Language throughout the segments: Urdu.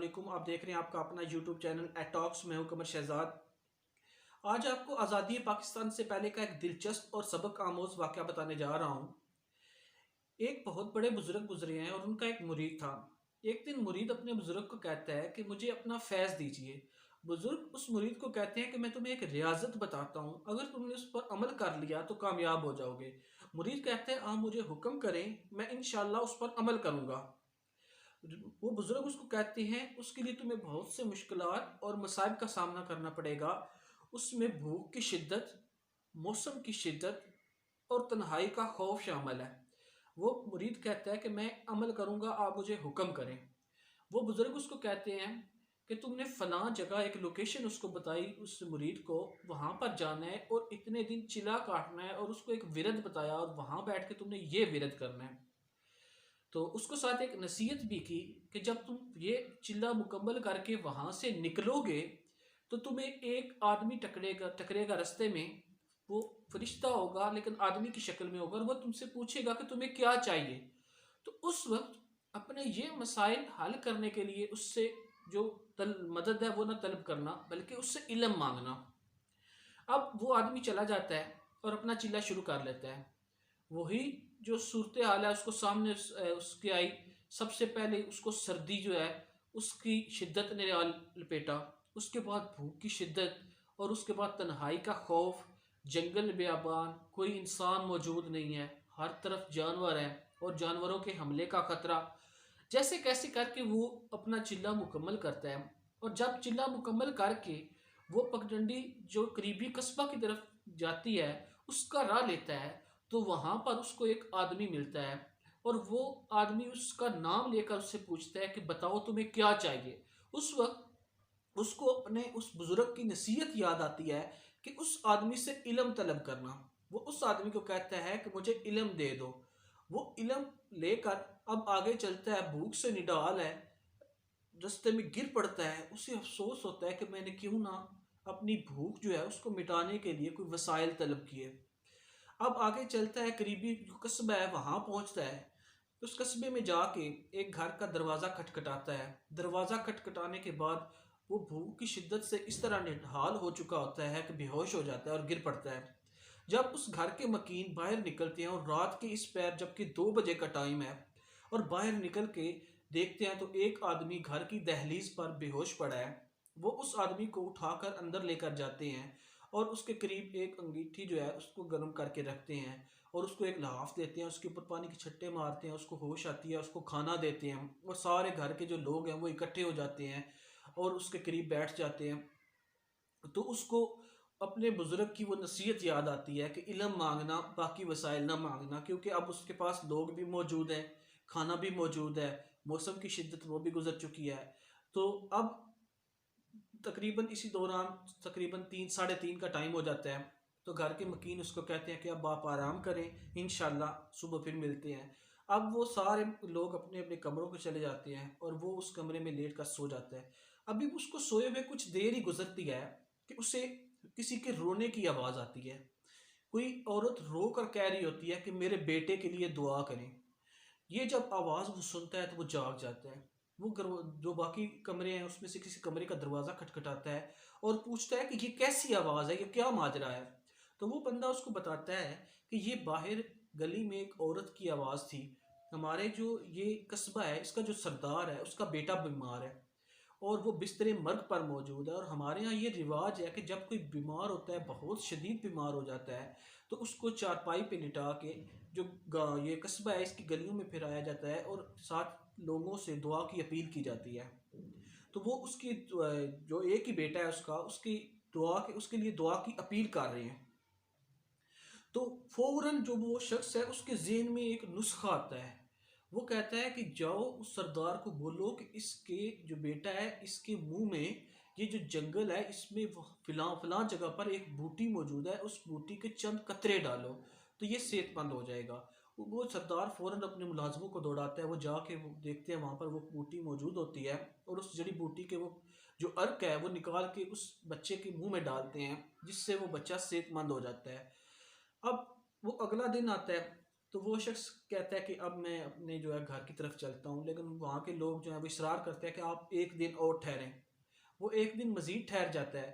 علیکم، آپ دیکھ رہے ہیں آپ کا اپنا یوٹیوب چینل ایٹ ٹاکس. میں ہوں قمر شہزاد. آج آپ کو آزادی پاکستان سے پہلے کا ایک دلچسپ اور سبق آموز واقعہ بتانے جا رہا ہوں. ایک بہت بڑے بزرگ گزرے ہیں اور ان کا ایک مرید تھا. ایک دن مرید اپنے بزرگ کو کہتا ہے کہ مجھے اپنا فیض دیجیے. بزرگ اس مرید کو کہتے ہیں کہ میں تمہیں ایک ریاضت بتاتا ہوں، اگر تم نے اس پر عمل کر لیا تو کامیاب ہو جاؤ گے. مرید کہتے ہیں آپ مجھے حکم کریں، میں انشاءاللہ اس پر عمل کروں گا. وہ بزرگ اس کو کہتے ہیں اس کے لیے تمہیں بہت سے مشکلات اور مصائب کا سامنا کرنا پڑے گا. اس میں بھوک کی شدت، موسم کی شدت اور تنہائی کا خوف شامل ہے. وہ مرید کہتا ہے کہ میں عمل کروں گا، آپ مجھے حکم کریں. وہ بزرگ اس کو کہتے ہیں کہ تم نے فلاں جگہ ایک لوکیشن اس کو بتائی، اس مرید کو وہاں پر جانا ہے اور اتنے دن چلا کاٹنا ہے، اور اس کو ایک ورد بتایا اور وہاں بیٹھ کے تم نے یہ ورد کرنا ہے. تو اس کو ساتھ ایک نصیحت بھی کی کہ جب تم یہ چلہ مکمل کر کے وہاں سے نکلو گے تو تمہیں ایک آدمی ٹکرے گا رستے میں. وہ فرشتہ ہوگا لیکن آدمی کی شکل میں ہوگا، اور وہ تم سے پوچھے گا کہ تمہیں کیا چاہیے. تو اس وقت اپنے یہ مسائل حل کرنے کے لیے اس سے جو مدد ہے وہ نہ طلب کرنا بلکہ اس سے علم مانگنا. اب وہ آدمی چلا جاتا ہے اور اپنا چلہ شروع کر لیتا ہے. وہی جو صورتحال ہے اس کو سامنے اس کے آئی. سب سے پہلے اس کو سردی جو ہے اس کی شدت نے لپیٹا، اس کے بعد بھوک کی شدت، اور اس کے بعد تنہائی کا خوف. جنگل بیابان، کوئی انسان موجود نہیں ہے، ہر طرف جانور ہیں اور جانوروں کے حملے کا خطرہ. جیسے کیسے کر کے وہ اپنا چلہ مکمل کرتا ہے، اور جب چلہ مکمل کر کے وہ پگڈنڈی جو قریبی قصبہ کی طرف جاتی ہے اس کا راہ لیتا ہے، تو وہاں پر اس کو ایک آدمی ملتا ہے، اور وہ آدمی اس کا نام لے کر اس سے پوچھتا ہے کہ بتاؤ تمہیں کیا چاہیے. اس وقت اس کو اپنے اس بزرگ کی نصیحت یاد آتی ہے کہ اس آدمی سے علم طلب کرنا. وہ اس آدمی کو کہتا ہے کہ مجھے علم دے دو. وہ علم لے کر اب آگے چلتا ہے، بھوک سے نڈال ہے، رستے میں گر پڑتا ہے. اسے افسوس ہوتا ہے کہ میں نے کیوں نہ اپنی بھوک جو ہے اس کو مٹانے کے لیے کوئی وسائل طلب کیے. اب آگے چلتا ہے، قریبی جو قصبہ ہے وہاں پہنچتا ہے. اس قصبے میں جا کے ایک گھر کا دروازہ کھٹکھٹاتا ہے. دروازہ کھٹکھٹانے کے بعد وہ بھوک کی شدت سے اس طرح نڈھال ہو چکا ہوتا ہے کہ بے ہوش ہو جاتا ہے اور گر پڑتا ہے. جب اس گھر کے مکین باہر نکلتے ہیں اور رات کے اس پیر جبکہ 2 بجے کا ٹائم ہے اور باہر نکل کے دیکھتے ہیں تو ایک آدمی گھر کی دہلیز پر بے ہوش پڑا ہے. وہ اس آدمی کو اٹھا کر اندر لے کر جاتے ہیں اور اس کے قریب ایک انگیٹھی جو ہے اس کو گرم کر کے رکھتے ہیں اور اس کو ایک لحاف دیتے ہیں، اس کے اوپر پانی کے چھٹے مارتے ہیں، اس کو ہوش آتی ہے، اس کو کھانا دیتے ہیں، اور سارے گھر کے جو لوگ ہیں وہ اکٹھے ہو جاتے ہیں اور اس کے قریب بیٹھ جاتے ہیں. تو اس کو اپنے بزرگ کی وہ نصیحت یاد آتی ہے کہ علم مانگنا، باقی وسائل نہ مانگنا، کیونکہ اب اس کے پاس لوگ بھی موجود ہیں، کھانا بھی موجود ہے، موسم کی شدت وہ بھی گزر چکی ہے. تو اب تقریباً اسی دوران تقریباً 3 ساڑھے 3 کا ٹائم ہو جاتا ہے. تو گھر کے مکین اس کو کہتے ہیں کہ اب آپ آرام کریں، انشاءاللہ صبح پھر ملتے ہیں. اب وہ سارے لوگ اپنے اپنے کمروں کو چلے جاتے ہیں اور وہ اس کمرے میں لیٹ کر سو جاتا ہے. ابھی اس کو سوئے ہوئے کچھ دیر ہی گزرتی ہے کہ اسے کسی کے رونے کی آواز آتی ہے. کوئی عورت رو کر کہہ رہی ہوتی ہے کہ میرے بیٹے کے لیے دعا کریں. یہ جب آواز وہ سنتا ہے تو وہ جاگ جاتا ہے. وہ جو باقی کمرے ہیں اس میں سے کسی کمرے کا دروازہ کھٹکھٹاتا ہے اور پوچھتا ہے کہ یہ کیسی آواز ہے، یہ کیا ماجرا ہے. تو وہ بندہ اس کو بتاتا ہے کہ یہ باہر گلی میں ایک عورت کی آواز تھی. ہمارے جو یہ قصبہ ہے اس کا جو سردار ہے اس کا بیٹا بیمار ہے اور وہ بستر مرگ پر موجود ہے، اور ہمارے ہاں یہ رواج ہے کہ جب کوئی بیمار ہوتا ہے، بہت شدید بیمار ہو جاتا ہے، تو اس کو چارپائی پہ لٹا کے جو یہ قصبہ ہے اس کی گلیوں میں پھرایا جاتا ہے اور ساتھ لوگوں سے دعا کی اپیل کی جاتی ہے. تو وہ اس کی جو ایک ہی بیٹا ہے اس کا، اس کی دعا کے اس کے لیے دعا کی اپیل کر رہے ہیں. تو فوراً جو وہ شخص ہے اس کے ذہن میں ایک نسخہ آتا ہے. وہ کہتا ہے کہ جاؤ اس سردار کو بولو کہ اس کے جو بیٹا ہے اس کے منہ میں یہ جو جنگل ہے اس میں فلاں فلاں جگہ پر ایک بوٹی موجود ہے، اس بوٹی کے چند قطرے ڈالو تو یہ صحت مند ہو جائے گا. وہ سردار فوراً اپنے ملازموں کو دوڑاتا ہے. وہ جا کے وہ دیکھتے ہیں وہاں پر وہ بوٹی موجود ہوتی ہے، اور اس جڑی بوٹی کے وہ جو عرق ہے وہ نکال کے اس بچے کے منہ میں ڈالتے ہیں، جس سے وہ بچہ صحت مند ہو جاتا ہے. اب وہ اگلا دن آتا ہے. تو وہ شخص کہتا ہے کہ اب میں اپنے جو ہے گھر کی طرف چلتا ہوں، لیکن وہاں کے لوگ جو ہیں وہ اصرار کرتے ہیں کہ آپ ایک دن اور ٹھہریں۔ وہ ایک دن مزید ٹھہر جاتا ہے۔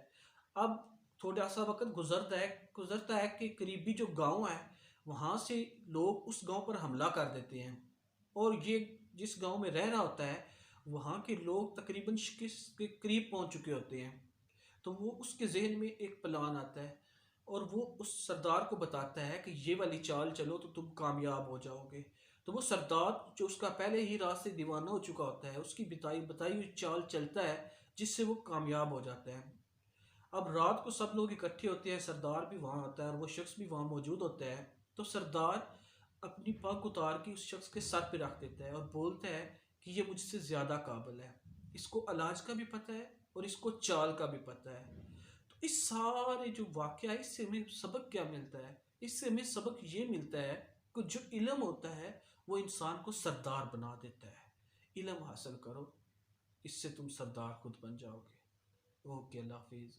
اب تھوڑا سا وقت گزرتا ہے کہ قریبی جو گاؤں ہے وہاں سے لوگ اس گاؤں پر حملہ کر دیتے ہیں، اور یہ جس گاؤں میں رہ رہا ہوتا ہے وہاں کے لوگ تقریباً شکست کے قریب پہنچ چکے ہوتے ہیں۔ تو وہ اس کے ذہن میں ایک پلان آتا ہے، اور وہ اس سردار کو بتاتا ہے کہ یہ والی چال چلو تو تم کامیاب ہو جاؤ گے۔ تو وہ سردار جو اس کا پہلے ہی راہ سے دیوانہ ہو چکا ہوتا ہے اس کی بتائی ہوئی چال چلتا ہے، جس سے وہ کامیاب ہو جاتا ہے۔ اب رات کو سب لوگ اکٹھے ہوتے ہیں، سردار بھی وہاں آتا ہے اور وہ شخص بھی وہاں موجود ہوتا ہے۔ تو سردار اپنی پگ اتار کے اس شخص کے سر پہ رکھ دیتا ہے اور بولتا ہے کہ یہ مجھ سے زیادہ قابل ہے، اس کو علاج کا بھی پتہ ہے اور اس کو چال کا بھی پتہ ہے۔ تو اس سارے جو واقعہ ہے اس سے ہمیں سبق کیا ملتا ہے؟ اس سے ہمیں سبق یہ ملتا ہے کہ جو علم ہوتا ہے وہ انسان کو سردار بنا دیتا ہے۔ علم حاصل کرو، اس سے تم سردار خود بن جاؤ گے۔ اوکے، اللہ حافظ۔